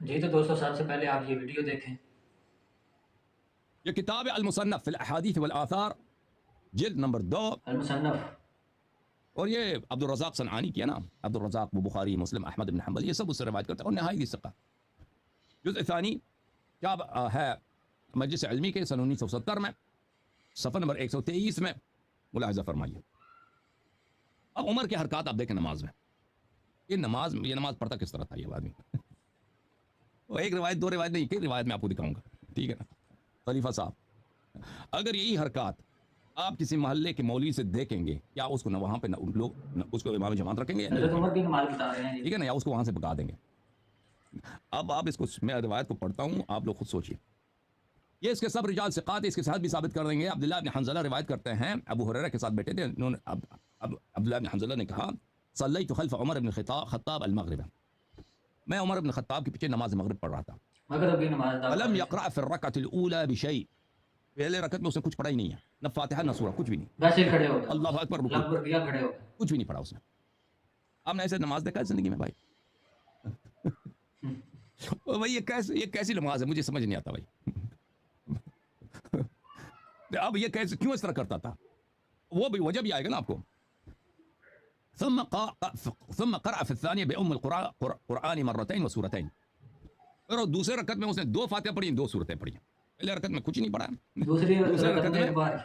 جی تو دوستوں سب سے پہلے آپ یہ ویڈیو دیکھیں. یہ کتاب المصنف فی الاحادیث والآثار جلد نمبر 2 المصنف. اور یہ عبد الرزاق صنعانی کیا نا. عبد الرزاق بخاری مسلم احمد بن حنبل یہ سب اس سے روایت کرتے ہیں اور نہایت ثقہ. جزء ثانی کتاب ہے مجلس علمی کے سن 1970 میں صفحہ نمبر 123 میں ملاحظہ فرمائیے. اب عمر کے حرکات آپ دیکھیں نماز میں. یہ نماز پڑھتا کس طرح تھا یہ آدمی. ایک روایت دو روایت نہیں، ایک روایت میں آپ کو دکھاؤں گا، ٹھیک ہے نا. خلیفہ صاحب اگر یہی حرکات آپ کسی محلے کے مولوی سے دیکھیں گے، کیا اس کو نہ وہاں پہ نہ لوگ اس کو امام جماعت رکھیں گے، حضرت عمر کی نماز بتا رہے ہیں ٹھیک ہے نا، یا اس کو وہاں سے بھگا دیں گے. اب آپ اس کو، میں روایت کو پڑھتا ہوں، آپ لوگ خود سوچئے. یہ اس کے سب رجال ثقات اس کے ساتھ بھی ثابت کر دیں گے. عبداللہ بن حنظلہ روایت کرتے ہیں، ابو ہریرہ کے ساتھ بیٹھے تھے، انہوں نے عبداللہ بن حنظلہ نے کہا صلیت خلف عمر بن خطاب المغرب، میں عمر بن خطاب کے پیچھے نماز مغرب پڑھ رہا تھا. مغرب کی نماز فلم يقرأ في الركعة الأولى بشيء، پہلے رکعت میں اس نے کچھ پڑھا ہی نہیں ہے، نہ فاتحہ نہ سورہ، کچھ بھی نہیں. ویسے کھڑے ہو گئے، اللہ اکبر، رکوع، لگ بھگ کھڑے ہو گئے، کچھ بھی نہیں پڑھا اس نے. آپ نے ایسے نماز دیکھا ہے زندگی میں بھائی؟ بھائی یہ کیسی نماز ہے، مجھے سمجھ نہیں آتا بھائی. اب یہ کیسے، کیوں اس طرح کرتا تھا، وہ بھی وجہ بھی آئے گا نا آپ کو. ثم قرأ في الثانية بأم القرآن مرتين وسورتين، اور دوسرے رکعت میں اس نے 2 فاتحہ پڑھی، 2 سورتیں پڑھی. پہلے رکعت میں کچھ نہیں پڑھا، دوسری رکعت میں ایک بار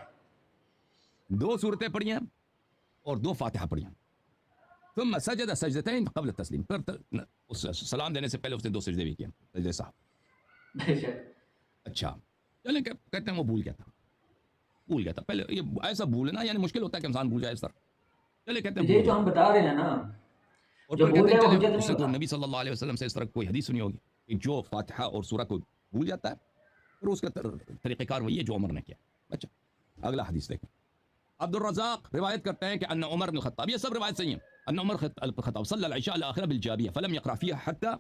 2 سورتیں پڑھی ہیں اور 2 فاتحہ پڑھی ہیں. ثم سجد سجدتين قبل التسلیم، پھر سلام دینے سے پہلے اس نے 2 سجدے بھی کیے، سجدے صاحب. اچھا چلیں، کہتے ہیں وہ بھول گیا تھا. پہلے یہ ایسا بھولنا یعنی مشکل ہوتا ہے کہ انسان بھول جائے اس طرح. چلے کہتے ہیں یہ تو ہم بتا رہے ہیں نا، اور پھر کہتے ہیں چلے اس نے تو نبی صلی اللہ علیہ وسلم سے اس طرح کوئی حدیث سنی ہوگی کہ جو فاتحہ اور سورہ کو بھول جاتا ہے، پھر اس کا طریقہ کار وہی ہے جو عمر نے کیا. اچھا اگلا حدیث دیکھیں. عبد الرزاق روایت کرتے ہیں کہ ان عمر بن الخطاب، یہ سب روایت صحیح ہیں، ان عمر الخطاب صلى العشاء الاخره بالجابيه فلم يقرأ فيها حتى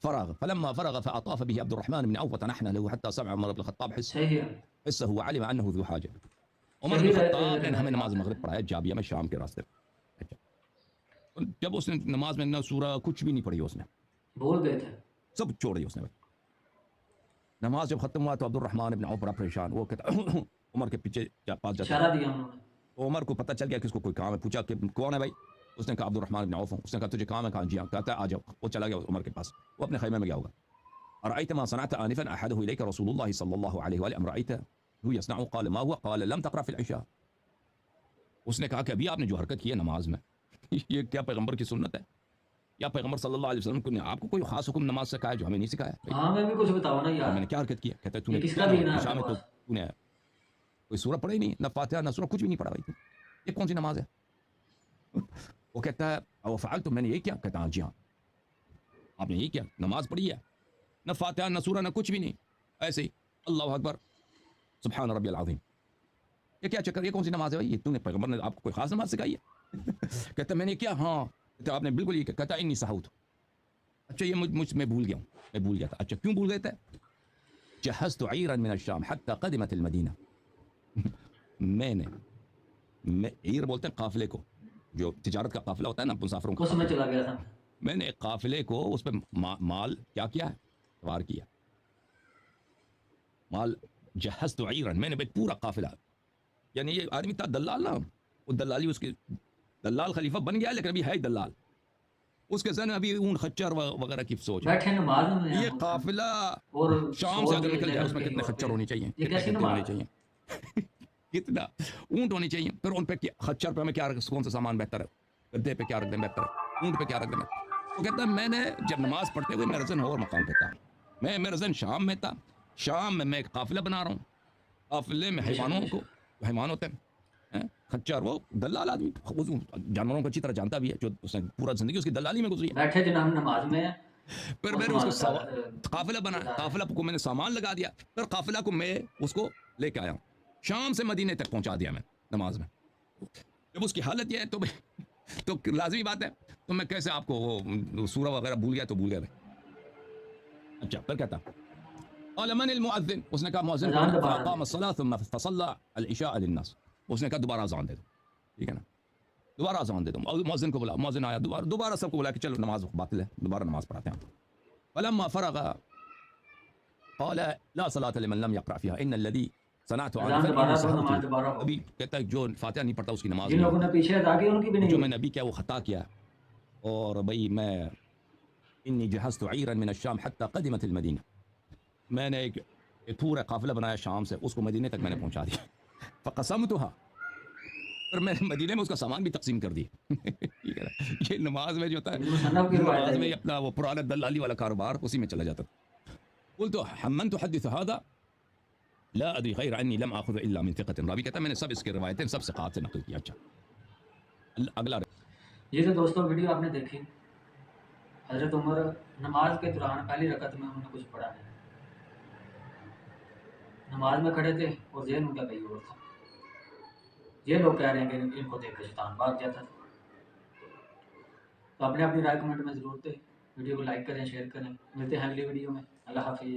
فرغ، فلما فرغ فاطاف به عبد الرحمن بن عوف وتنحنى له حتى سمع عمر بن الخطاب حسه وعلم انه ذو حاجه. عمر بن الخطاب نے ہمیں نماز مغرب پڑھایا جابیہ میں شام کے راستے. جب اس نے نماز میں نہ سورہ کچھ بھی نہیں پڑھی، اس نے بھول گئے تھے، سب چھوڑ دی اس نے. نماز جب ختم ہوا تو عبد الرحمن بن عوف بڑا پریشان، وہ کہتا عمر کے پیچھے پاس جاتا، اشارہ دیا انہوں نے. تو عمر کو پتہ چل گیا کہ اس کو کوئی کام ہے. پوچھا کہ کون ہے بھائی؟ اس نے کہا عبد الرحمن بن عوف ہوں. اس نے کہا تجھے کام ہے؟ کہا جی ہاں. کہتا ہے آ جاؤ. وہ چلا گیا عمر کے پاس، وہ اپنے خیمے میں گیا ہوگا. ارأيت ما صنعت آنفا احده اليك رسول الله صلى الله عليه وآله ام رأيته هو يصنع؟ قال ما هو؟ قال لم تقرأ في العشاء. اس نے کہا کہ ابھی آپ نے جو حرکت کی ہے نماز میں، یہ کیا پیغمبر کی سنت ہے؟ یا پیغمبر صلی اللہ علیہ وسلم کو نے آپ کو کوئی خاص حکم نماز سے کہا ہے جو ہمیں نہیں سکھایا؟ ہاں میں بھی کچھ بتاؤ نا یار، میں نے کیا حرکت کی ہے؟ کہتا ہے تو نے کس کا دین ہے؟ شام میں تو نے کوئی سورہ پڑھی نہیں، نہ فاتحہ نہ سورہ، کچھ بھی نہیں پڑھا بھائی. یہ کون سی نماز ہے؟ وہ کہتا ہے او فعلت، میں نے یہ کیا؟ کہتا ہاں جی ہاں آپ نے یہ کیا، نماز پڑھی ہے، نہ فاتحہ نہ سورہ نہ کچھ بھی نہیں، ایسے ہی اللہ اکبر سبحان ربی العظیم. یہ کیا چکر، یہ کون سی نماز ہے بھائی؟ یہ تو نے پیغمبر نے آپ کو کوئی خاص نماز سکھائی ہے؟ کہتا ہے میں نے کیا، ہاں. کہتا آپ نے بالکل یہ کیا. کہتا انی سہوت. اچھا یہ میں بھول گیا ہوں، میں بھول گیا تھا. اچھا کیوں بھول گئے تھے؟ جہزت عیرا من الشام حتى قدمت المدینہ. میں عیر بولتے ہیں قافلے کو، جو تجارت کا قافلہ ہوتا ہے نا مسافروں کا، اس میں چلا گیا تھا. میں نے ایک قافلے کو اس پہ مال کیا کیا ہے، سوار کیا مال. جہزت عیرا، میں نے پورا قافلہ، یعنی یہ آدمی تھا دلال نا، وہ دلالی اس کے دلال خلیفہ بن گیا لیکن ابھی ہے دلال. اس کے ذہن میں ابھی اون خچر وغیرہ کی سوچ ہے. بیٹھے نماز میں یہ قافلہ اور شام سے اگر نکل جائے اس میں کتنے خچر ہونے چاہیے، کتنے گدے ہونے چاہیے، کتنا اونٹ ہونی چاہیے. پھر ان پہ خچر پہ ہمیں کیا رکھ، کون سا سامان بہتر ہے، گدے پہ کیا رکھ دیں بہتر ہے، اونٹ پہ کیا رکھ دیں. وہ کہتا ہے میں نے جب نماز پڑھتے ہوئے میرا ذہن اور مقام پہ تھا، میرا ذہن شام میں تھا. شام میں ایک قافلہ بنا رہا ہوں، قافلے میں حیوانوں کو، حیوان ہوتے ہیں خچر، وہ دلال آدمی جانوروں کو اچھی طرح جانتا بھی ہے، جو اس نے پورا زندگی اس کی دلالی میں گزری ہے. بیٹھے جناب نماز میں، پھر میں نے اس کو قافلہ بنا، قافلہ کو میں نے سامان لگا دیا، پھر قافلہ کو میں اس کو لے کے آیا ہوں. شام سے مدینے تک پہنچا دیا میں نماز میں. جب اس کی حالت یہ ہے تو لازمی بات ہے، تو میں کیسے آپ کو وہ سورہ وغیرہ بھول گیا تو بھول گیا بھائی. اچھا پھر کہتا قال من المؤذن، اس نے کہا مؤذن فقام الصلاة ثم فصلى العشاء للناس. اس نے کہا دوبارہ اذان دے دو، ٹھیک ہے نا، دوبارہ اذان دے دو. مؤذن کو بلا، مؤذن آیا، دوبارہ سب کو بلا کہ چلو نماز باطل ہے، دوبارہ نماز پڑھاتے ہیں. فلما فرغ قال لا صلاة لمن لم يقرأ فيها إن الذي صنعت اذان آنفا دوبارہ إني تو سهوت نماز دوبارہ ہو. ابھی کہتا ہے جو فاتحہ نہیں پڑھتا اس کی نماز جن نہیں لوگوں نے ہوتی پیچھے ادا کی ان کی بھی نہیں جو میں ہوئی. نے ابھی کیا وہ خطا کیا اور بھائی میں انی جہزت عیرا من الشام حتى قدمت المدینہ میں نے ایک پورا قافلہ بنایا شام سے اس کو مدینے تک میں نے پہنچا دیا فقسمتها اور میں نے مدینے میں اس کا سامان بھی تقسیم کر دیا ٹھیک ہے نا؟ یہ نماز میں جو ہوتا ابن ہے مصنف کی روایت نماز ہے میں یہ. یہ اپنا وہ پرانا دلالی والا کاروبار اسی میں چلا جاتا تھا قلت حمن تحدث هذا لا ادري غير اني لم اخذ الا من ثقه راوی کہتا ہے میں نے سب اس کی روایتیں سب ثقات سے نقل کیا. اچھا اگلا یہ تو دوستوں ویڈیو آپ نے دیکھی. حضرت عمر نماز کے دوران پہلی رکعت میں انہوں نے کچھ پڑھا نہیں. نماز میں کھڑے تھے اور ذہن ان کا کہیں اور تھا. یہ لوگ کہہ رہے ہیں کہ ان کو دیکھ کر شیطان بھاگ جاتا تھا. تو اپنے اپنی رائے کمنٹ میں ضرور دیں. ویڈیو کو لائک کریں، شیئر کریں. ملتے ہیں اگلی ویڈیو میں. اللہ حافظ.